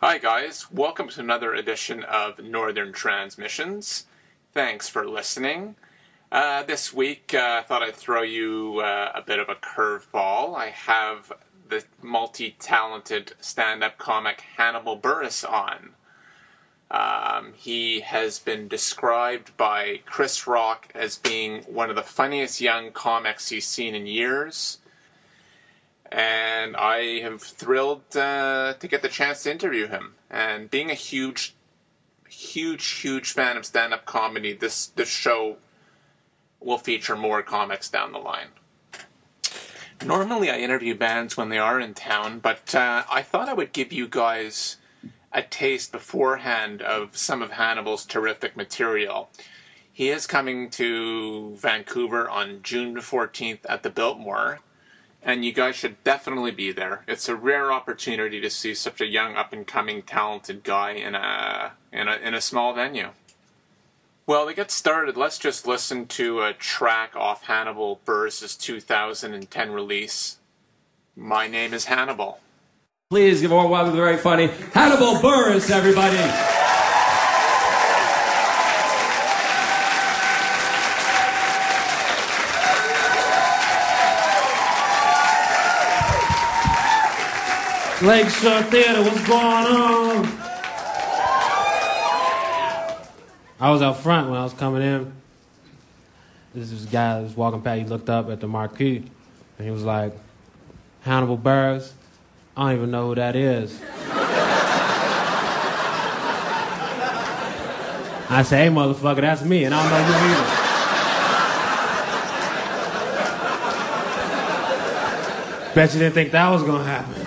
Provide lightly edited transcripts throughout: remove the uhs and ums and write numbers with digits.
Hi guys, welcome to another edition of Northern Transmissions. Thanks for listening. This week I thought I'd throw you a bit of a curveball. I have the multi-talented stand-up comic Hannibal Buress on. He has been described by Chris Rock as being one of the funniest young comics he's seen in years. And I am thrilled to get the chance to interview him. And being a huge fan of stand-up comedy, this show will feature more comics down the line. Normally I interview bands when they are in town, but I thought I would give you guys a taste beforehand of some of Hannibal's terrific material. He is coming to Vancouver on June 14th at the Biltmore. And you guys should definitely be there. It's a rare opportunity to see such a young, up-and-coming, talented guy in a small venue. Well, to get started, let's just listen to a track off Hannibal Buress' 2010 release. My Name is Hannibal. Please give a warm welcome to the very funny Hannibal Buress, everybody. Lakeshore Theater, what's going on? I was out front when I was coming in. This guy that was walking past, he looked up at the marquee, and he was like, Hannibal Buress? I don't even know who that is. I said, hey, motherfucker, that's me, and I don't know you either. Bet you didn't think that was going to happen.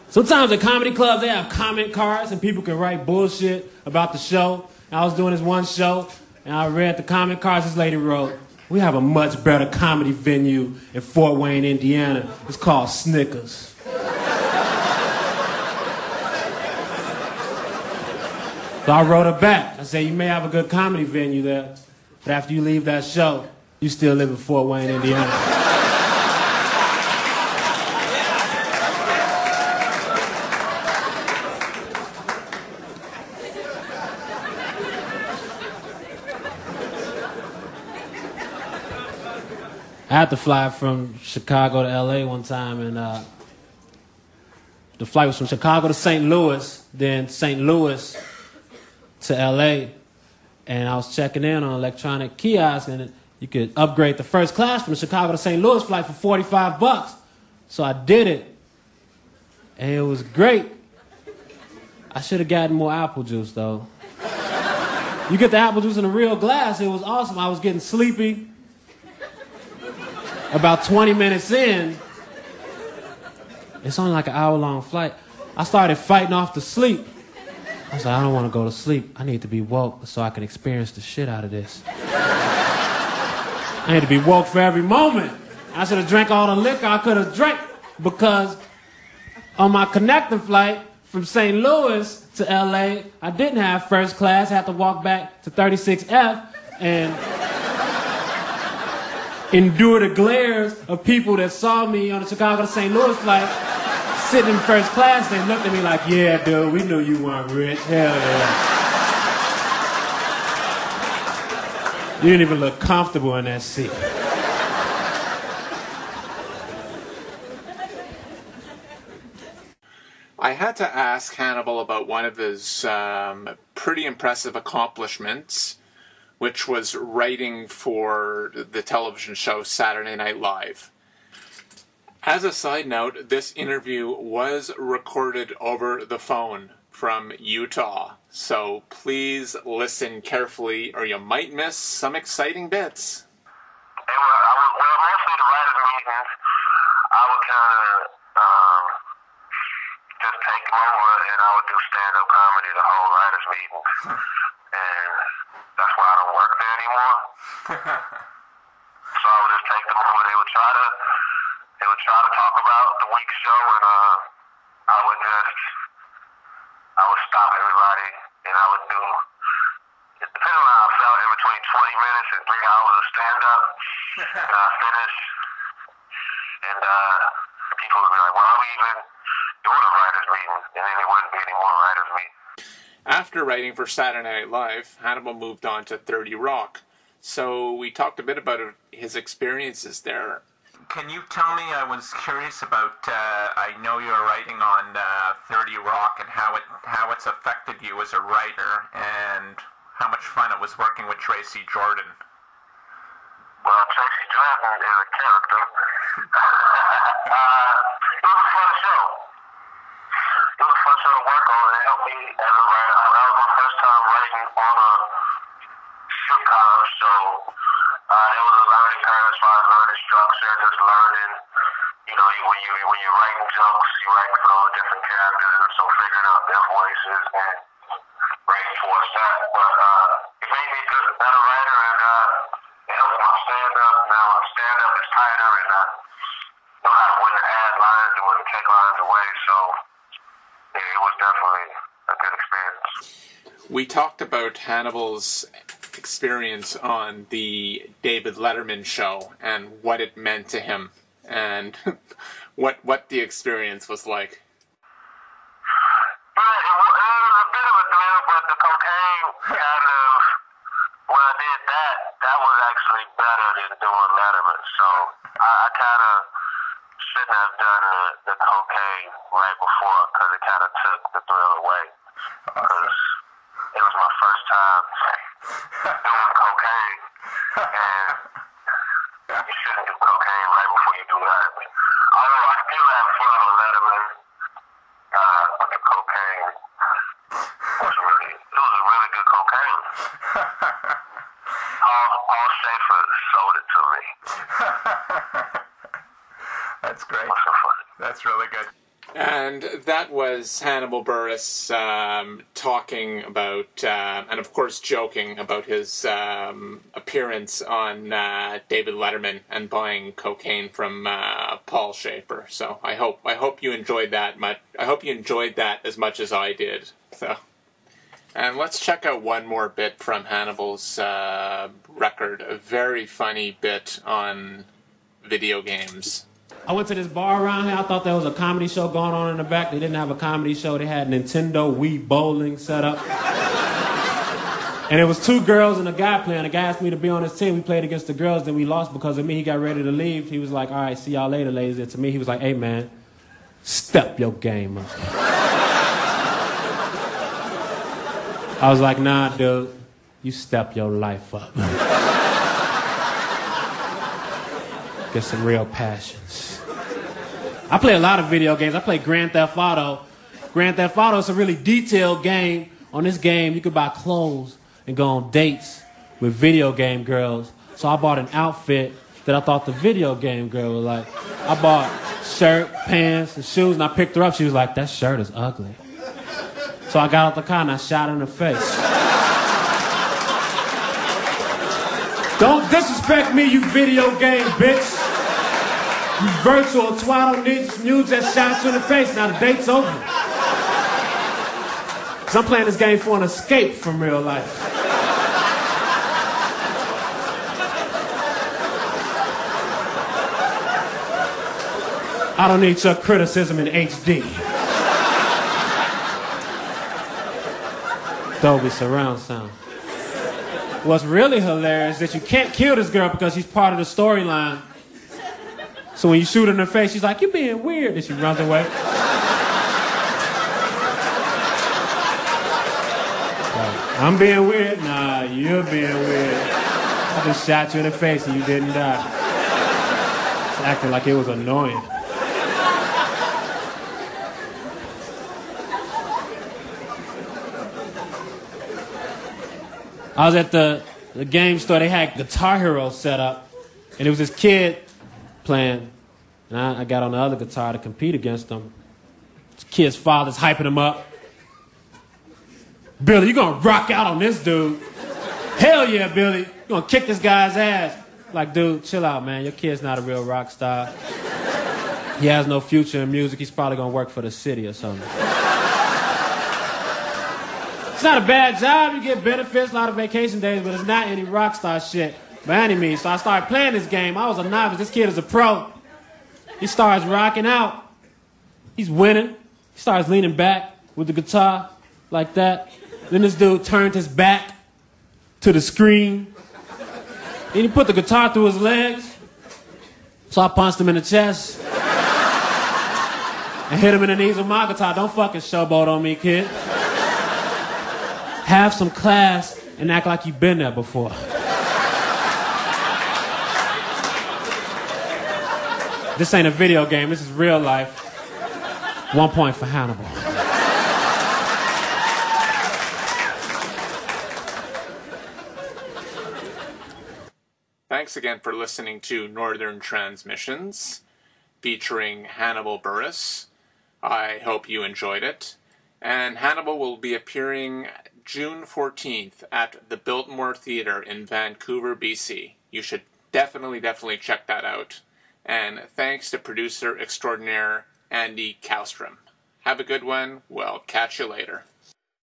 Sometimes at comedy clubs, they have comment cards and people can write bullshit about the show. I was doing this one show, and I read the comment cards. This lady wrote, we have a much better comedy venue in Fort Wayne, Indiana. It's called Snickers. So I wrote her back. I said, you may have a good comedy venue there, but after you leave that show, you still live in Fort Wayne, Indiana. I had to fly from Chicago to L.A. one time, and the flight was from Chicago to St. Louis, then St. Louis to L.A., and I was checking in on an electronic kiosk, and you could upgrade the first class from the Chicago to St. Louis flight for $45. So I did it, and it was great. I should have gotten more apple juice, though. You get the apple juice in a real glass. It was awesome. I was getting sleepy. About 20 minutes in, it's only like an hour-long flight, I started fighting off to sleep. I was like, I don't want to go to sleep. I need to be woke so I can experience the shit out of this. I need to be woke for every moment. I should have drank all the liquor I could have drank, because on my connecting flight from St. Louis to LA, I didn't have first class. I had to walk back to 36F and endure the glares of people that saw me on the Chicago to St. Louis flight sitting in first class. They looked at me like, yeah, dude, we knew you weren't rich. Hell yeah. You didn't even look comfortable in that seat. I had to ask Hannibal about one of his pretty impressive accomplishments, which was writing for the television show Saturday Night Live. As a side note, this interview was recorded over the phone from Utah, so please listen carefully or you might miss some exciting bits. Mostly the writers' meetings, I would kind of just take them over and I would do stand-up comedy the whole writers' meeting. And that's why I don't work there anymore. So I would just take them over. They would try to talk about the week's show, and I would stop everybody, and I would do, depending on how I felt, in between 20 minutes and 3 hours of stand-up. And I finished. And people would be like, why are we even doing a writer's meeting? And then there wouldn't be any more writer's meetings. After writing for Saturday Night Live, Hannibal moved on to 30 Rock. So we talked a bit about his experiences there. Can you tell me, I was curious about, I know you're writing on 30 Rock and how it's affected you as a writer and how much fun it was working with Tracy Jordan. Well, Tracy Jordan is a character. It was a fun show. It was a fun show to work on. It helped me as a writer. That was my first time writing on a sitcom show. There was a learning curve as far as learning structure, just learning, when you're writing jokes, you're writing for all the different characters, and so figuring out their voices and reinforce that. But it made me a better writer, and it helped my stand-up. Now my stand-up is tighter, and I know how to when to add lines and when to take lines away, so yeah, it was definitely a good experience. We talked about Hannibal's experience on the David Letterman show and what it meant to him and what the experience was like. Yeah, it was a bit of a thrill, but the cocaine kind of, when I did that was actually better than doing Letterman. So I kind of shouldn't have done the cocaine right before because it kind of took the thrill away. Because it was my first time doing cocaine, and you shouldn't do cocaine right before you do Letterman. Although I still have fun on Letterman, but the cocaine was it was a really good cocaine. Paul Schaefer sold it to me. That's great. What's so funny? That's really good. And that was Hannibal Buress talking about, and of course joking about his appearance on David Letterman and buying cocaine from Paul Schaefer. So I hope you enjoyed that. I hope you enjoyed that as much as I did. So, and let's check out one more bit from Hannibal's record. A very funny bit on video games. I went to this bar around here. I thought there was a comedy show going on in the back. They didn't have a comedy show. They had Nintendo Wii bowling set up. And it was 2 girls and a guy playing. The guy asked me to be on his team. We played against the girls, then we lost because of me. He got ready to leave. He was like, all right, see y'all later, ladies. And to me, he was like, hey, man, step your game up. I was like, nah, dude, you step your life up. Get some real passions. I play a lot of video games. I play Grand Theft Auto. Grand Theft Auto is a really detailed game. On this game, you could buy clothes and go on dates with video game girls. So I bought an outfit that I thought the video game girl would like. I bought shirt, pants, and shoes, and I picked her up. She was like, that shirt is ugly. So I got out the car and I shot her in the face. Don't disrespect me, you video game bitch. You virtual twaddle you just shot you in the face. Now the date's over. Because I'm playing this game for an escape from real life. I don't need your criticism in HD. Dolby surround sound. What's really hilarious is that you can't kill this girl because she's part of the storyline. So when you shoot her in the face, she's like, you're being weird. And she runs away. I'm being weird? Nah, you're being weird. I just shot you in the face and you didn't die. It's acting like it was annoying. I was at the game store. They had Guitar Hero set up. And it was this kid playing. And I got on the other guitar to compete against him. This kid's father's hyping him up. Billy, you gonna rock out on this dude. Hell yeah, Billy. You gonna kick this guy's ass. Like, dude, chill out, man. Your kid's not a real rock star. He has no future in music. He's probably gonna work for the city or something. It's not a bad job. You get benefits, a lot of vacation days, but it's not any rock star shit by any means. So I started playing this game. I was a novice. This kid is a pro. He starts rocking out. He's winning. He starts leaning back with the guitar like that. Then this dude turned his back to the screen. Then he put the guitar through his legs. So I punched him in the chest and hit him in the knees with my guitar. Don't fucking showboat on me, kid. Have some class and act like you've been there before. This ain't a video game. This is real life. 1 point for Hannibal. Thanks again for listening to Northern Transmissions, featuring Hannibal Buress. I hope you enjoyed it. And Hannibal will be appearing June 14th at the Biltmore Theatre in Vancouver, BC. You should definitely check that out. And thanks to producer extraordinaire Andy Kallstrom. Have a good one. We'll catch you later.